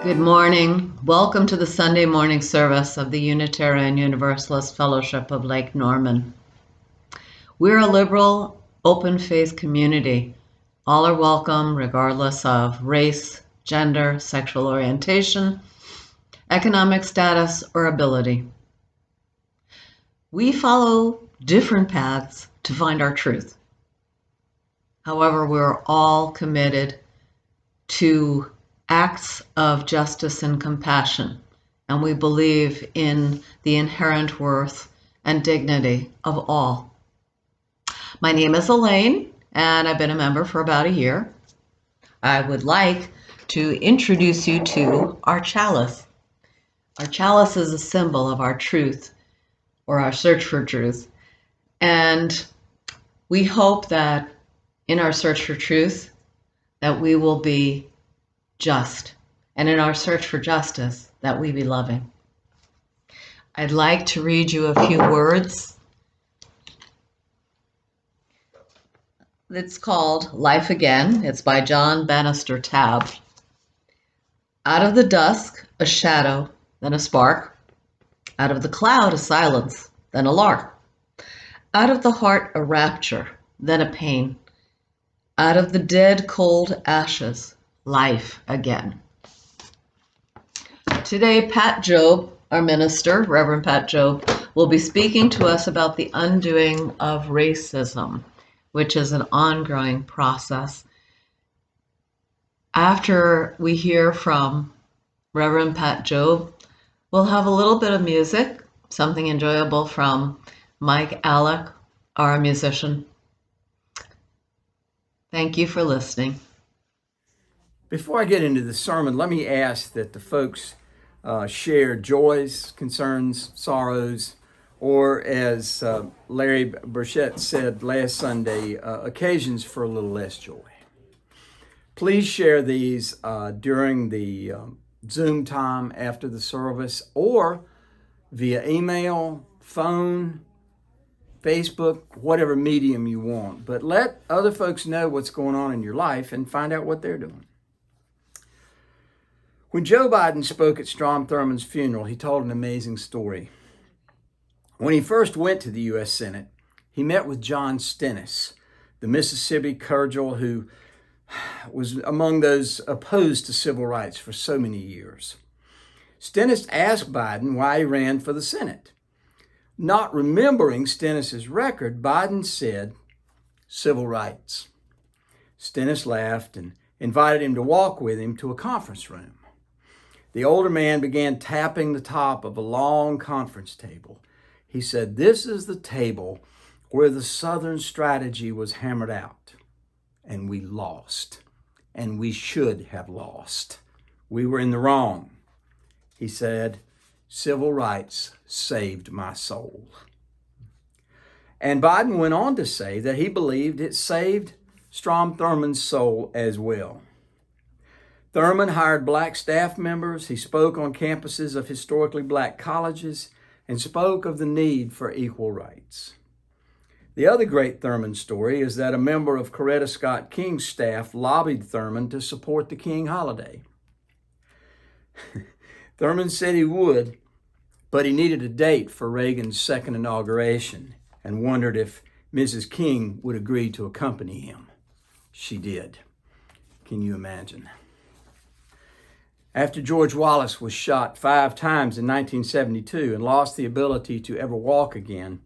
Good morning. Welcome to the Sunday morning service of the Unitarian Universalist Fellowship of Lake Norman. We're a liberal, open faith community. All are welcome regardless of race, gender, sexual orientation, economic status, or ability. We follow different paths to find our truth. However, we're all committed to acts of justice and compassion, and we believe in the inherent worth and dignity of all. My name is Elaine, and I've been a member for about a year. I would like to introduce you to our chalice. Our chalice is a symbol of our truth, or our search for truth, and we hope that in our search for truth, that we will be just, and in our search for justice, that we be loving. I'd like to read you a few words. It's called Life Again. It's by John Bannister Tabb. Out of the dusk, a shadow, then a spark. Out of the cloud, a silence, then a lark. Out of the heart, a rapture, then a pain. Out of the dead, cold ashes, life again. Today, Pat Jobe, our minister, Reverend Pat Jobe, will be speaking to us about the undoing of racism, which is an ongoing process. After we hear from Reverend Pat Jobe, we'll have a little bit of music, something enjoyable from Mike Alec, our musician. Thank you for listening. Before I get into the sermon, let me ask that the folks share joys, concerns, sorrows, or as Larry Burchett said last Sunday, occasions for a little less joy. Please share these during the Zoom time after the service or via email, phone, Facebook, whatever medium you want. But let other folks know what's going on in your life and find out what they're doing. When Joe Biden spoke at Strom Thurmond's funeral, he told an amazing story. When he first went to the U.S. Senate, he met with John Stennis, the Mississippi Cardinal who was among those opposed to civil rights for so many years. Stennis asked Biden why he ran for the Senate. Not remembering Stennis's record, Biden said, "Civil rights." Stennis laughed and invited him to walk with him to a conference room. The older man began tapping the top of a long conference table. He said, "This is the table where the Southern strategy was hammered out, and we lost, and we should have lost. We were in the wrong." He said, "Civil rights saved my soul." And Biden went on to say that he believed it saved Strom Thurmond's soul as well. Thurmond hired black staff members. He spoke on campuses of historically black colleges and spoke of the need for equal rights. The other great Thurmond story is that a member of Coretta Scott King's staff lobbied Thurmond to support the King holiday. Thurmond said he would, but he needed a date for Reagan's second inauguration and wondered if Mrs. King would agree to accompany him. She did. Can you imagine? After George Wallace was shot 5 times in 1972 and lost the ability to ever walk again,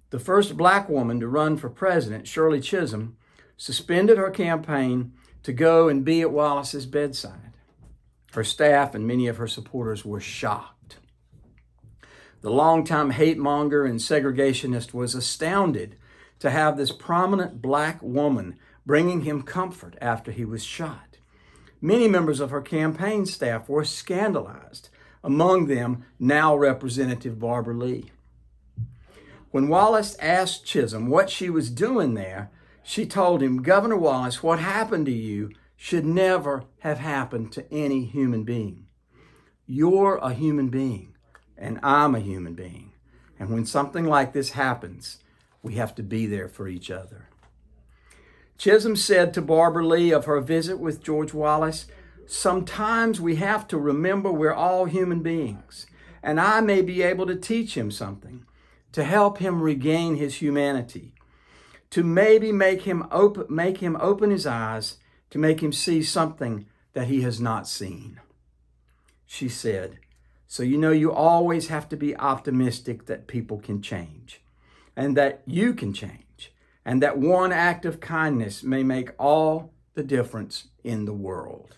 the first black woman to run for president, Shirley Chisholm, suspended her campaign to go and be at Wallace's bedside. Her staff and many of her supporters were shocked. The longtime hate monger and segregationist was astounded to have this prominent black woman bringing him comfort after he was shot. Many members of her campaign staff were scandalized, among them now Representative Barbara Lee. When Wallace asked Chisholm what she was doing there, she told him, "Governor Wallace, what happened to you should never have happened to any human being. You're a human being, and I'm a human being. And when something like this happens, we have to be there for each other." Chisholm said to Barbara Lee of her visit with George Wallace, Sometimes we have to remember we're all human beings, and I may be able to teach him something to help him regain his humanity, to maybe make him open his eyes, to make him see something that he has not seen. She said, so you always have to be optimistic that people can change, and that you can change, and that one act of kindness may make all the difference in the world.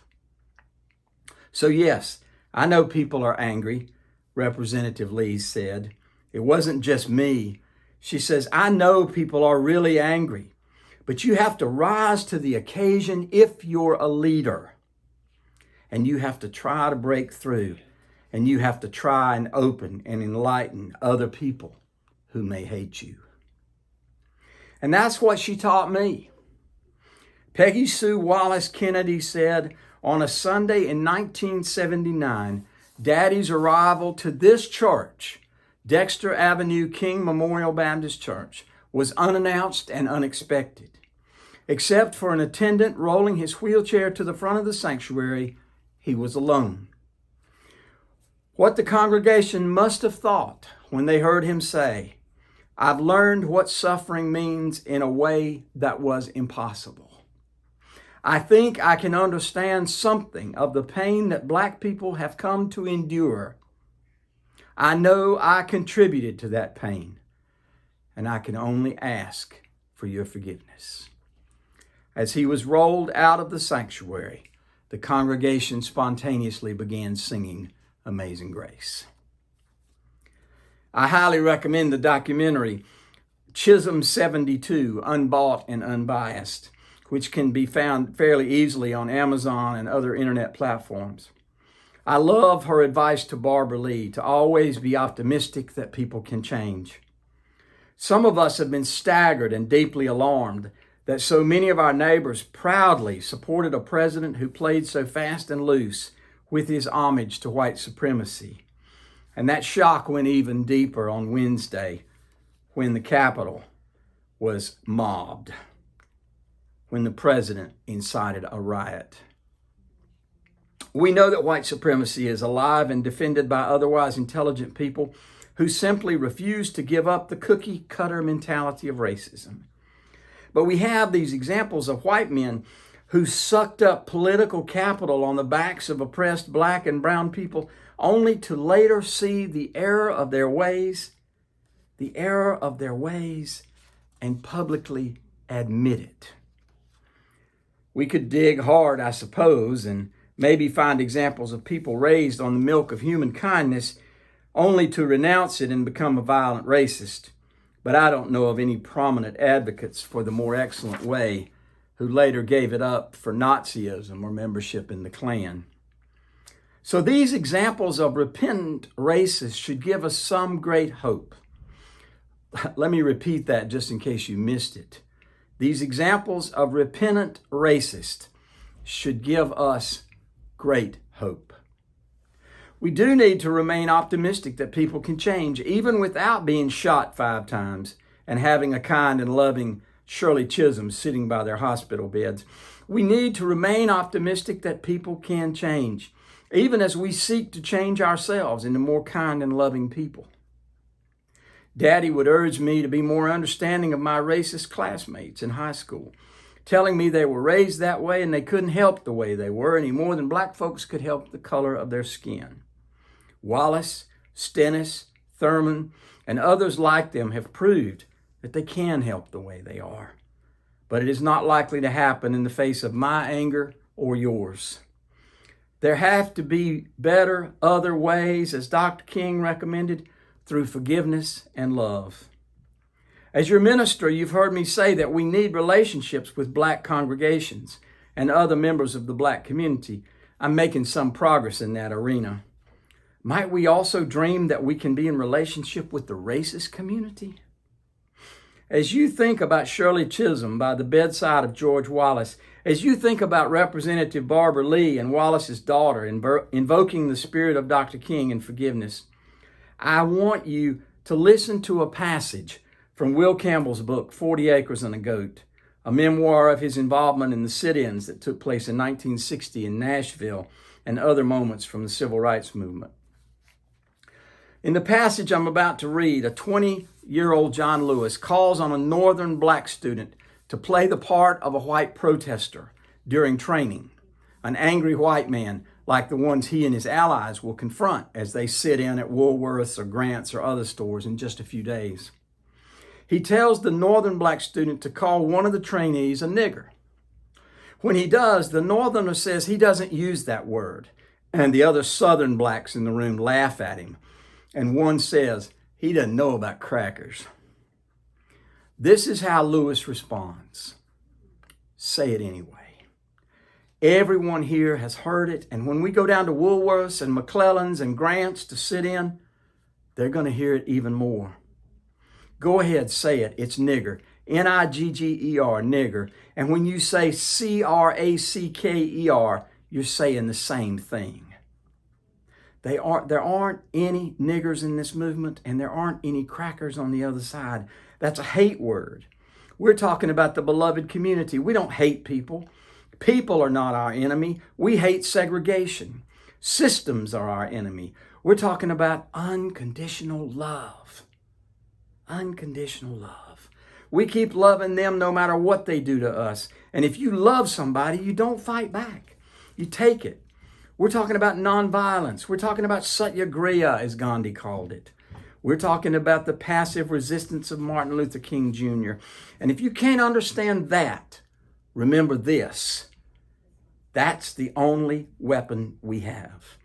So yes, I know people are angry, Representative Lee said. It wasn't just me. She says, I know people are really angry, but you have to rise to the occasion if you're a leader. And you have to try to break through, and you have to try and open and enlighten other people who may hate you. And that's what she taught me. Peggy Sue Wallace Kennedy said, on a Sunday in 1979, Daddy's arrival to this church, Dexter Avenue King Memorial Baptist Church, was unannounced and unexpected. Except for an attendant rolling his wheelchair to the front of the sanctuary, he was alone. What the congregation must have thought when they heard him say, I've learned what suffering means in a way that was impossible. I think I can understand something of the pain that Black people have come to endure. I know I contributed to that pain, and I can only ask for your forgiveness. As he was rolled out of the sanctuary, the congregation spontaneously began singing Amazing Grace. I highly recommend the documentary Chisholm 72, Unbought and Unbiased, which can be found fairly easily on Amazon and other internet platforms. I love her advice to Barbara Lee to always be optimistic that people can change. Some of us have been staggered and deeply alarmed that so many of our neighbors proudly supported a president who played so fast and loose with his homage to white supremacy. And that shock went even deeper on Wednesday when the Capitol was mobbed, when the president incited a riot. We know that white supremacy is alive and defended by otherwise intelligent people who simply refuse to give up the cookie-cutter mentality of racism. But we have these examples of white men who sucked up political capital on the backs of oppressed Black and brown people, only to later see the error of their ways, and publicly admit it. We could dig hard, I suppose, and maybe find examples of people raised on the milk of human kindness only to renounce it and become a violent racist. But I don't know of any prominent advocates for the more excellent way who later gave it up for Nazism or membership in the Klan. So these examples of repentant racists should give us some great hope. Let me repeat that just in case you missed it. These examples of repentant racists should give us great hope. We do need to remain optimistic that people can change, even without being shot 5 times and having a kind and loving Shirley Chisholm sitting by their hospital beds. We need to remain optimistic that people can change, even as we seek to change ourselves into more kind and loving people. Daddy would urge me to be more understanding of my racist classmates in high school, telling me they were raised that way and they couldn't help the way they were any more than Black folks could help the color of their skin. Wallace, Stennis, Thurmond, and others like them have proved that they can help the way they are. But it is not likely to happen in the face of my anger or yours. There have to be better, other ways, as Dr. King recommended, through forgiveness and love. As your minister, you've heard me say that we need relationships with Black congregations and other members of the Black community. I'm making some progress in that arena. Might we also dream that we can be in relationship with the racist community? As you think about Shirley Chisholm by the bedside of George Wallace, as you think about Representative Barbara Lee and Wallace's daughter invoking the spirit of Dr. King in forgiveness, I want you to listen to a passage from Will Campbell's book, 40 Acres and a Goat, a memoir of his involvement in the sit-ins that took place in 1960 in Nashville and other moments from the civil rights movement. In the passage I'm about to read, a 20-year-old John Lewis calls on a northern black student to play the part of a white protester during training, an angry white man like the ones he and his allies will confront as they sit in at Woolworth's or Grant's or other stores in just a few days. He tells the northern black student to call one of the trainees a nigger. When he does, the northerner says he doesn't use that word, and the other southern blacks in the room laugh at him, and one says he doesn't know about crackers. This is how Lewis responds. Say it anyway. Everyone here has heard it, and when we go down to Woolworth's and McClellan's and Grant's to sit in, they're going to hear it even more. Go ahead, say it. It's nigger. N-I-G-G-E-R, nigger. And when you say C-R-A-C-K-E-R, you're saying the same thing. There aren't any niggers in this movement, and there aren't any crackers on the other side. That's a hate word. We're talking about the beloved community. We don't hate people. People are not our enemy. We hate segregation. Systems are our enemy. We're talking about unconditional love. Unconditional love. We keep loving them no matter what they do to us. And if you love somebody, you don't fight back. You take it. We're talking about nonviolence. We're talking about satyagraha, as Gandhi called it. We're talking about the passive resistance of Martin Luther King Jr. And if you can't understand that, remember this. That's the only weapon we have.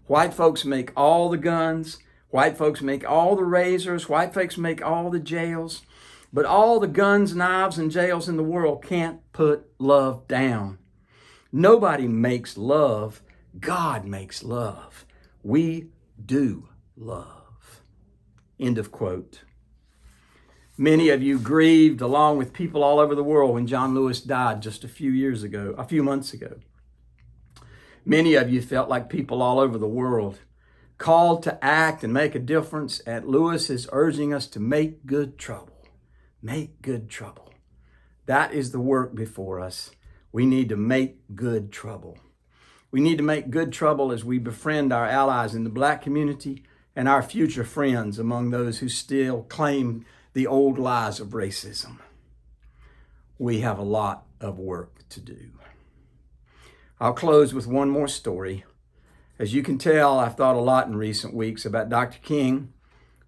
White folks make all the guns. White folks make all the razors. White folks make all the jails. But all the guns, knives, and jails in the world can't put love down. Nobody makes love. God makes love. We do love. End of quote. Many of you grieved along with people all over the world when John Lewis died just a few months ago. Many of you felt like people all over the world, called to act and make a difference. And Lewis is urging us to make good trouble. Make good trouble. That is the work before us. We need to make good trouble. We need to make good trouble as we befriend our allies in the black community and our future friends among those who still claim the old lies of racism. We have a lot of work to do. I'll close with one more story. As you can tell, I've thought a lot in recent weeks about Dr. King,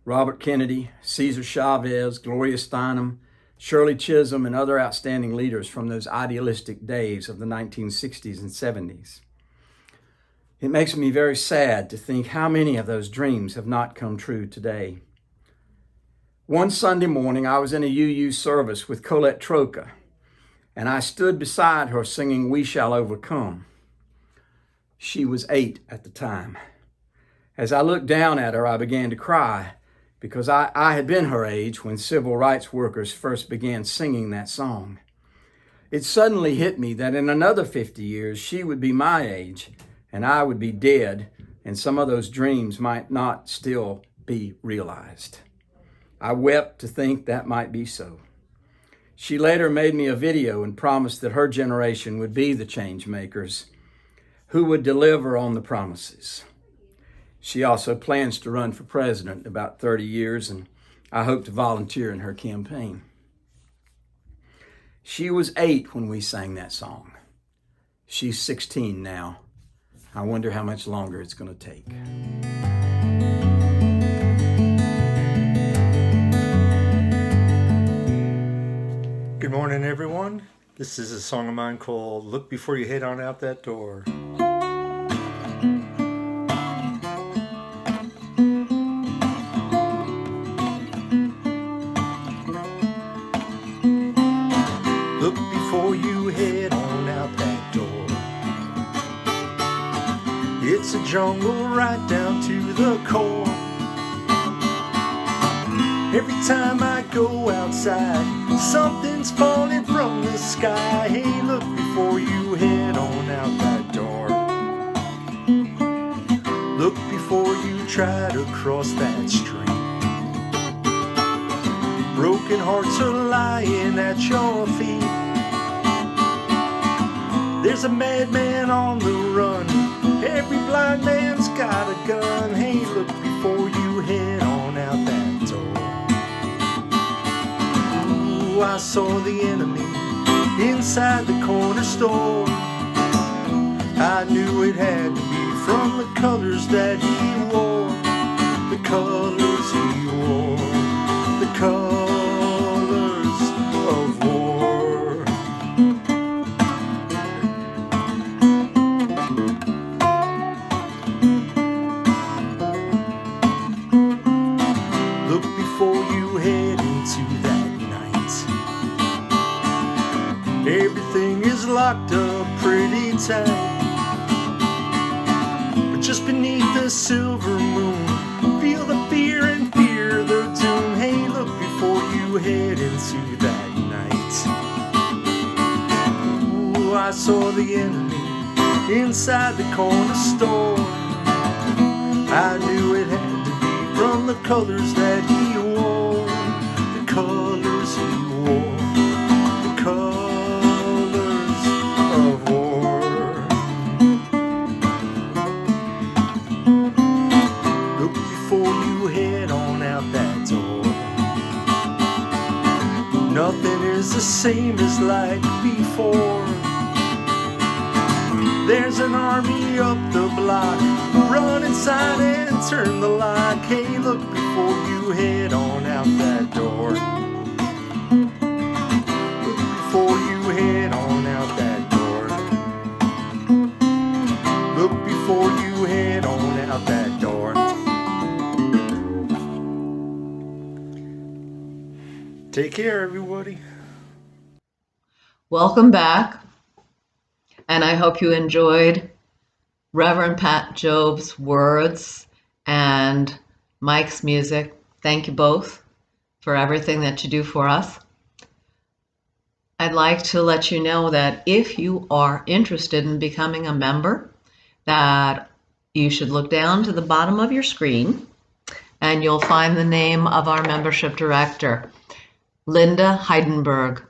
Robert Kennedy, Cesar Chavez, Gloria Steinem, Shirley Chisholm, and other outstanding leaders from those idealistic days of the 1960s and 70s. It makes me very sad to think how many of those dreams have not come true today. One Sunday morning, I was in a UU service with Colette Troca, and I stood beside her singing "We Shall Overcome." She was 8 at the time. As I looked down at her, I began to cry because I had been her age when civil rights workers first began singing that song. It suddenly hit me that in another 50 years, she would be my age and I would be dead, and some of those dreams might not still be realized. I wept to think that might be so. She later made me a video and promised that her generation would be the change makers who would deliver on the promises. She also plans to run for president in about 30 years, and I hope to volunteer in her campaign. She was 8 when we sang that song. She's 16 now. I wonder how much longer it's going to take. Good morning, everyone. This is a song of mine called "Look Before You Head On Out That Door." Look before you head on out that door. It's a jungle right down to the core. Every time I go outside, something's falling from the sky. Hey, look before you head on out that door. Look before you try to cross that street. Broken hearts are lying at your feet. There's a madman on the run. Every blind man's got a gun. Hey, look before you head on out that door. Ooh, I saw the enemy inside the corner store. I knew it had to be from the colors that he wore. The colors he wore. The colors of war. Look before you head into that night. Everything is locked up pretty tight. But just beneath the silver moon, feel the fear and fear the doom. Hey, look before you head into that night. Ooh, I saw the enemy inside the corner store. I knew it had to be from the colors that he wore. The colors he wore. The colors of war. Look before you head on out that door. Nothing is the same as like before. There's an army up the block. Run inside and turn the lock. Hey, look before you head on out that door. Look before you head on out that door. Look before you head on out that door. Take care, everybody. Welcome back. And I hope you enjoyed Reverend Pat Jobe's words and Mike's music. Thank you both for everything that you do for us. I'd like to let you know that if you are interested in becoming a member, that you should look down to the bottom of your screen and you'll find the name of our membership director, Linda Heidenberg.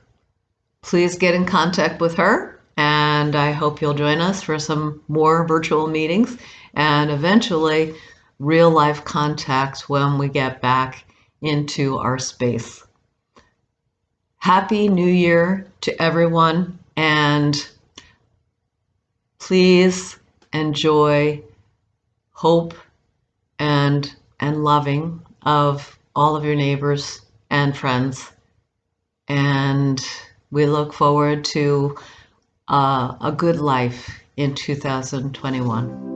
Please get in contact with her, and I hope you'll join us for some more virtual meetings and eventually real life contact when we get back into our space. Happy New Year to everyone, and please enjoy hope and loving of all of your neighbors and friends. And we look forward to a good life in 2021.